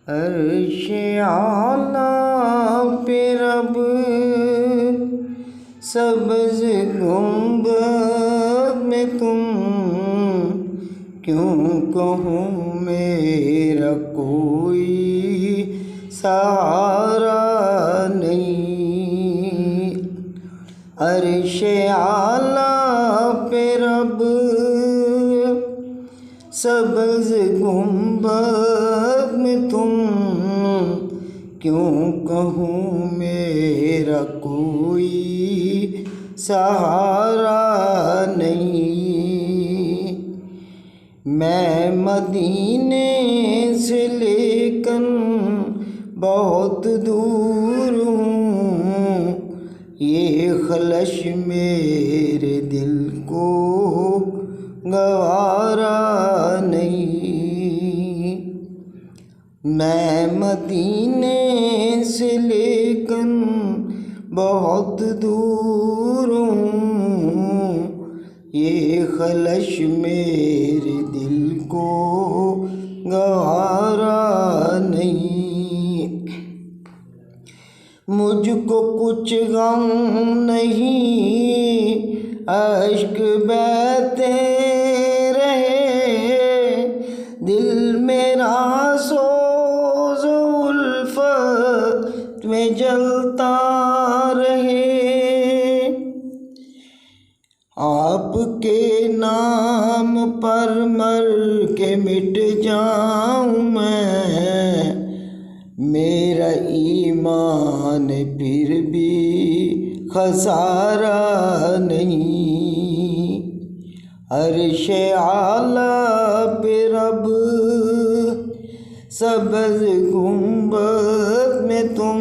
عرش اعلیٰ پہ رب سبز گنبد میں تم کیوں کہوں میرا کوئی سہارا نہیں۔ عرش اعلیٰ پہ رب سبز گنبد میں تم کیوں کہوں میرا کوئی سہارا نہیں۔ میں مدینے سے لیکن بہت دور ہوں، یہ خلش میرے دل کو گوارا نہیں۔ میں مدینے سے لیکن بہت دور ہوں، یہ خلش میرے دل کو گوارا نہیں۔ مجھ کو کچھ غم نہیں، اشک بہتے رہے، دل میرا سوز و الفت میں جلتا رہے۔ آپ کے نام پر مر کے مٹ جاؤں میں، میرا ایمان پھر بھی خسارہ نہیں۔ عرش اعلیٰ پہ رب سبز گنبد میں تم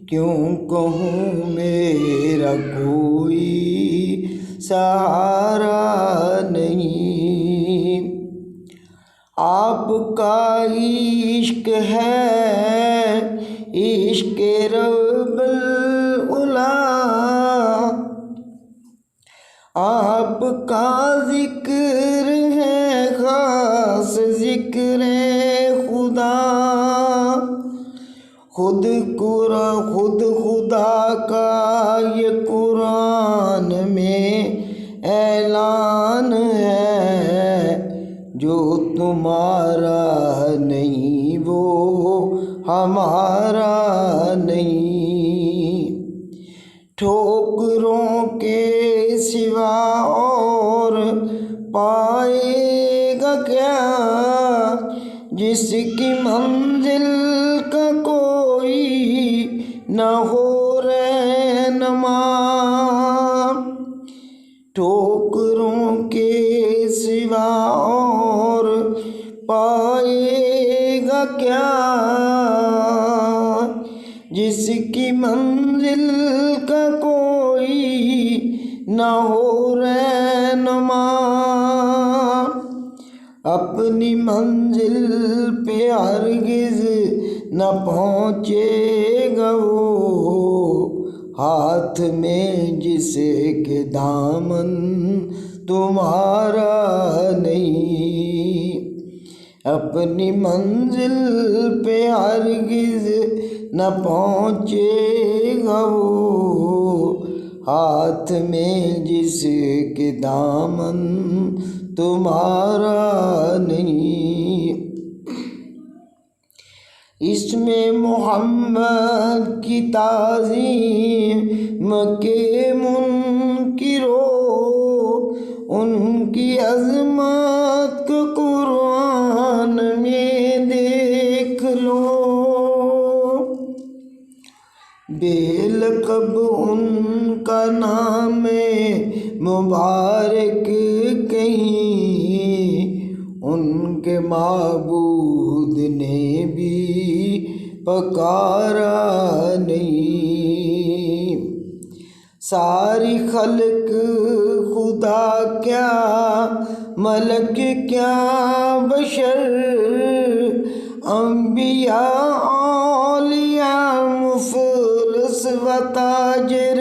کیوں کہوں میرا کوئی سہارا نہیں۔ آپ کا عشق ہے عشق رب العلا، آپ کا ذکر ہے خاص ذکر خدا، خود خدا کا یہ قرآن میں اعلان ہے، جو تمہارا نہیں وہ ہمارا نہیں۔ ٹھوکروں کے سوا اور پائے گا کیا، جس کی منزل کا کوئی نہ ہو رہنما۔ ٹھوکروں کے سوا اور پائے گا کیا، جس کی منزل کا کوئی نہ ہو رہنما۔ اپنی منزل پہ ہرگز نہ پہنچے گا وہ، ہاتھ میں جس کے دامن تمہارا نہیں۔ اپنی منزل پہ ہرگز نہ پہنچے گا وہ، ہاتھ میں جس کے دامن تمہارا نہیں۔ اس میں محمد کی تعظیم کے منکرو، ان کی عظمت کو قرآن میں دیکھ لو۔ بے لقب ان کا نام مبارک کہیں، ان کے معبود نے بھی پکارا نہیں۔ ساری خلق خدا کیا ملک کیا بشر، انبیاء اولیاء مفلس و تاجر،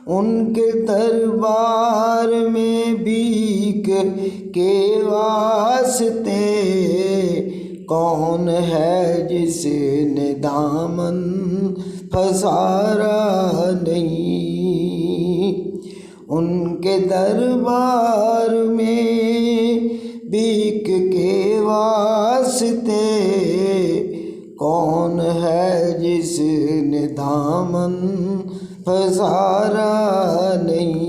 ان کے دربار میں بھیک کے واسطے کون ہے جس نے دامن پھسارا نہیں، ان کے دربار میں بھیک کے واسطے کون ہے جس نے دامن پھسارا نہیں۔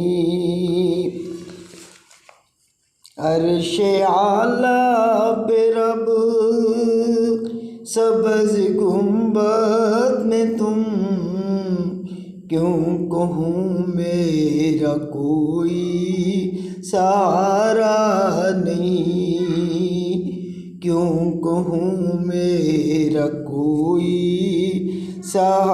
عرش اعلیٰ پہ رب سبز گنبد میں تم، کیوں کہوں میرا کوئی سہارا نہیں، کیوں کہوں میرا کوئی سہارا